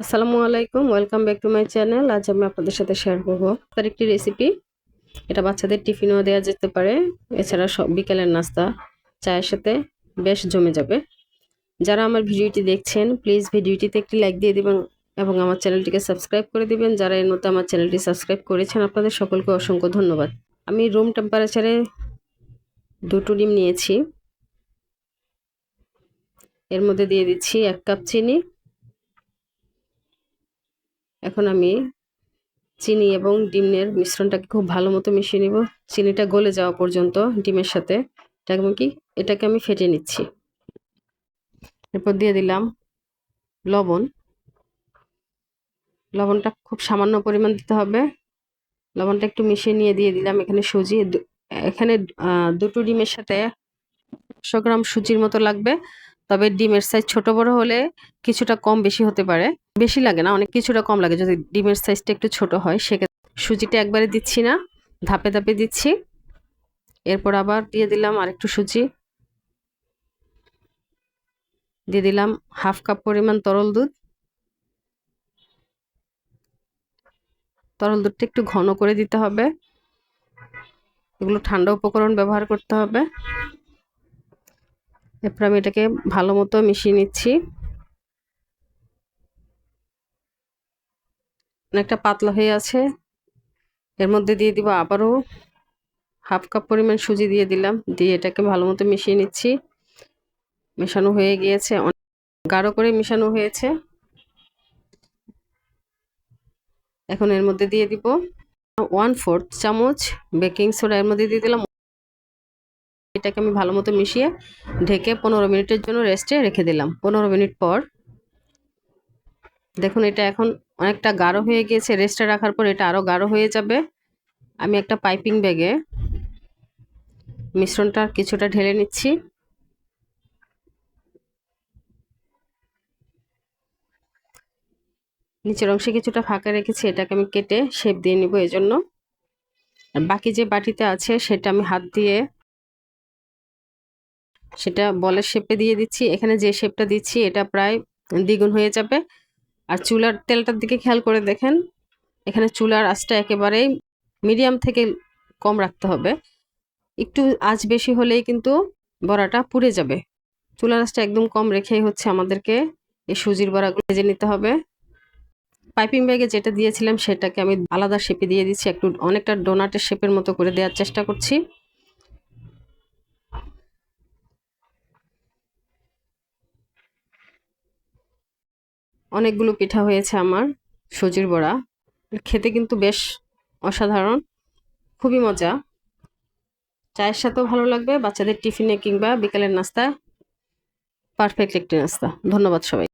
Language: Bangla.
আসসালামু আলাইকুম, welcome back to my channel. আজ আমি আপনাদের সাথে শেয়ার করব তার একটি রেসিপি। এটা বাচ্চাদের টিফিনেও দেওয়া যেতে পারে, এছাড়া সব বিকেলের নাস্তা চায়ের সাথে বেশ জমে যাবে। যারা আমার ভিডিওটি দেখছেন প্লিজ ভিডিওটিতে একটি লাইক দিয়ে দিবেন এবং আমার চ্যানেলটিকে সাবস্ক্রাইব করে দিবেন। যারা এর মধ্যে আমার চ্যানেলটি সাবস্ক্রাইব করেছেন আপনাদের সকলকে অসংখ্য ধন্যবাদ। আমি রুম টেম্পারেচারে 2টো ডিম নিয়েছি। এর মধ্যে দিয়ে দিচ্ছি 1 কাপ চিনি। এখন আমি চিনি এবং ডিমের মিশ্রণটাকে খুব ভালো মতো মিশিয়ে নিব। চিনিটা গলে যাওয়া পর্যন্ত ডিমের সাথে এটাকে আমি ফেটে নিচ্ছি। এরপর দিয়ে দিলাম লবণ। লবণটা খুব সামান্য পরিমাণ দিতে হবে। লবণটা একটু মিশিয়ে নিয়ে দিয়ে দিলাম এখানে সুজি। এখানে 2টো ডিমের সাথে 100 গ্রাম সুজির মতো লাগবে। তবে ডিমের সাইজ ছোট বড় হলে কিছুটা কম বেশি হতে পারে। বেশি লাগে না, অনেক কিছুটা কম লাগে যদি ডিমের সাইজটা একটু ছোট হয়। সেক্ষেত্রে সুজিটা একবারে দিচ্ছি না, ধাপে ধাপে দিচ্ছি। এরপর আবার দিয়ে দিলাম আরেকটু সুজি, দিয়ে দিলাম 1/2 কাপ পরিমাণ তরল দুধ। তরল দুধটা একটু ঘন করে দিতে হবে। এগুলো ঠান্ডা উপকরণ ব্যবহার করতে হবে। এরপর আমি এটাকে ভালো মতো মিশিয়ে নিচ্ছি। অনেকটা পাতলা হয়ে আছে। এর মধ্যে দিয়ে দিব আবারও 1/2 কাপ পরিমাণ সুজি দিয়ে দিলাম, দিয়ে এটাকে ভালো মতো মিশিয়ে নিচ্ছি। মেশানো হয়ে গিয়েছে, অনেক গাঢ় করে মেশানো হয়েছে। এখন এর মধ্যে দিয়ে দিব 1/4 চামচ বেকিং সোডা। এর মধ্যে দিয়ে দিলাম। এটাকে আমি ভালো মতো মিশিয়ে ঢেকে 15 মিনিটের জন্য রেস্টে রেখে দিলাম। 15 মিনিট পর দেখুন এটা এখন অনেকটা গাঢ় হয়ে গিয়েছে। রেস্টে রাখার পর এটা আরো গাঢ় হয়ে যাবে। আমি একটা পাইপিং ব্যাগে মিশ্রণটা কিছুটা ঢেলে নিচ্ছি। নিচের অংশে কিছুটা ফাঁকা রেখেছি, এটাকে আমি কেটে শেপ দিয়ে নিব এজন্য। আর বাকি যে বাটিতে আছে সেটা আমি হাত দিয়ে সেটা বলের শেপে দিয়ে দিচ্ছি। এখানে যে শেপটা দিচ্ছি এটা প্রায় দ্বিগুণ হয়ে যাবে। আর চুলার তেলটার দিকে খেয়াল করে দেখেন, এখানে চুলার আঁচটা একেবারেই মিডিয়াম থেকে কম রাখতে হবে। একটু আঁচ বেশি হলেই কিন্তু বড়াটা পুড়ে যাবে। চুলার আঁচটা একদম কম রেখেই হচ্ছে আমাদেরকে এই সুজির বড়াগুলো ভেজে নিতে হবে। পাইপিং ব্যাগে যেটা দিয়েছিলাম সেটাকে আমি আলাদা শেপে দিয়ে দিচ্ছি, একটু অনেকটা ডোনাটের শেপের মতো করে দেওয়ার চেষ্টা করছি। অনেকগুলো পিঠা হয়েছে আমার সুজির বড়া। খেতে কিন্তু বেশ অসাধারণ, খুবই মজা। চায়ের সাথেও ভালো লাগবে, বাচ্চাদের টিফিনে কিংবা বিকালের নাস্তা পারফেক্ট একটি নাস্তা। ধন্যবাদ সবাই।